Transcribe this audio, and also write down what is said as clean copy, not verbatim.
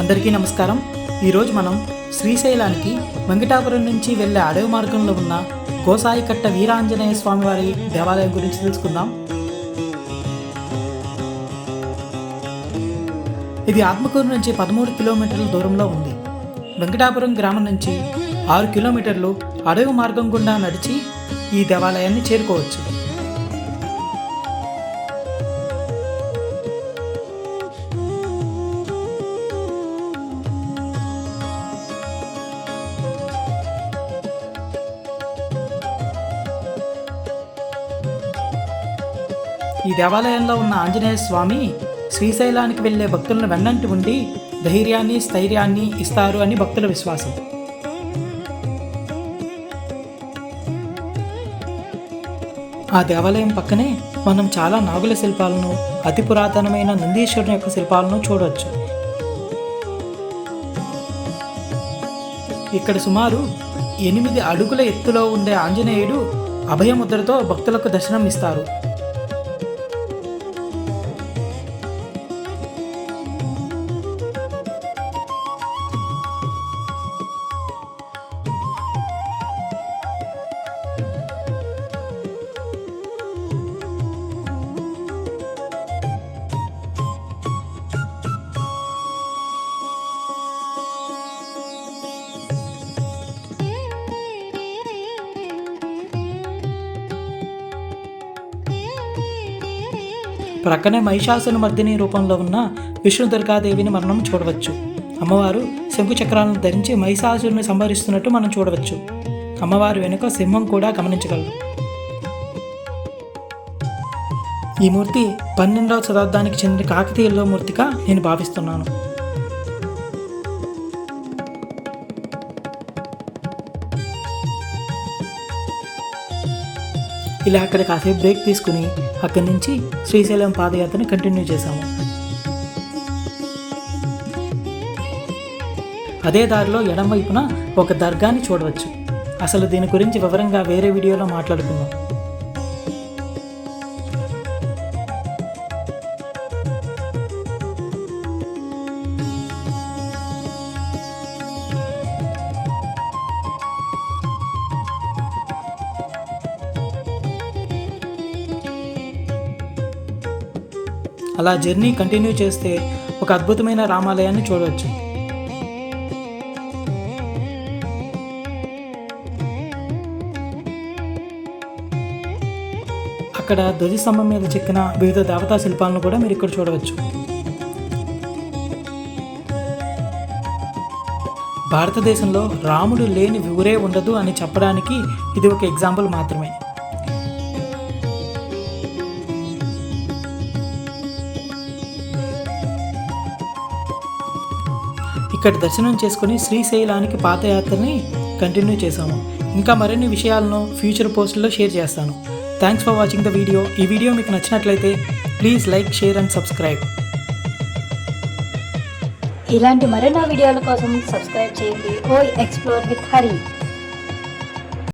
అందరికీ నమస్కారం. ఈరోజు మనం శ్రీశైలానికి వెంకటాపురం నుంచి వెళ్ళే అడవి మార్గంలో ఉన్న గోసాయికట్ట వీరాంజనేయ స్వామివారి దేవాలయం గురించి తెలుసుకుందాం. ఇది ఆత్మకూరు నుంచి 13 కిలోమీటర్ల దూరంలో ఉంది. వెంకటాపురం గ్రామం నుంచి 6 కిలోమీటర్లు అడవి మార్గం గుండా నడిచి ఈ దేవాలయాన్ని చేరుకోవచ్చు. ఈ దేవాలయంలో ఉన్న ఆంజనేయ స్వామి శ్రీశైలానికి వెళ్ళే భక్తులను వెన్నంటి ఉండి ధైర్యాన్ని స్థైర్యాన్ని ఇస్తారు అని భక్తుల విశ్వాసం. ఆ దేవాలయం పక్కనే మనం చాలా నాగుల శిల్పాలను, అతి పురాతనమైన నందీశ్వరుని యొక్క శిల్పాలను చూడవచ్చు. ఇక్కడ సుమారు 8 అడుగుల ఎత్తులో ఉండే ఆంజనేయుడు అభయముద్రతో భక్తులకు దర్శనం ఇస్తారు. ప్రక్కనే మహిషాసురమర్దిని రూపంలో ఉన్న విష్ణుదుర్గాదేవిని మనం చూడవచ్చు. అమ్మవారు శంకు చక్రాలను ధరించి మహిషాసురుని సంహరిస్తున్నట్టు మనం చూడవచ్చు. అమ్మవారి వెనుక సింహం కూడా గమనించగలరు. ఈ మూర్తి 12వ శతాబ్దానికి చెందిన కాకతీయుల మూర్తిగా నేను భావిస్తున్నాను. ఇలా అక్కడ కాసేపు బ్రేక్ తీసుకుని అక్కడి నుంచి శ్రీశైలం పాదయాత్రని కంటిన్యూ చేశాము. అదే దారిలో ఎడమ వైపున ఒక దర్గాని చూడవచ్చు. అసలు దీని గురించి వివరంగా వేరే వీడియోలో మాట్లాడుకుందాం. అలా జర్నీ కంటిన్యూ చేస్తే ఒక అద్భుతమైన రామాలయాన్ని చూడవచ్చు. అక్కడ ధ్వజస్తంభం మీద చెక్కిన వివిధ దేవతా శిల్పాలను కూడా మీరు ఇక్కడ చూడవచ్చు. భారతదేశంలో రాముడు లేని ఊరే ఉండదు అని చెప్పడానికి ఇది ఒక ఎగ్జాంపుల్ మాత్రమే. ఇక్కడ దర్శనం చేసుకుని శ్రీశైలానికి పాదయాత్రని కంటిన్యూ చేశాము. ఇంకా మరిన్ని విషయాలను ఫ్యూచర్ పోస్టుల్లో షేర్ చేస్తాను. Thanks for watching the video. ఈ వీడియో మీకు నచ్చినట్లయితే please like, share and subscribe. ఇలాంటి మరిన్ని వీడియోల కోసం సబ్స్క్రైబ్ చేయండి. ఓయ్ ఎక్స్ప్లోర్ విత్ హరి.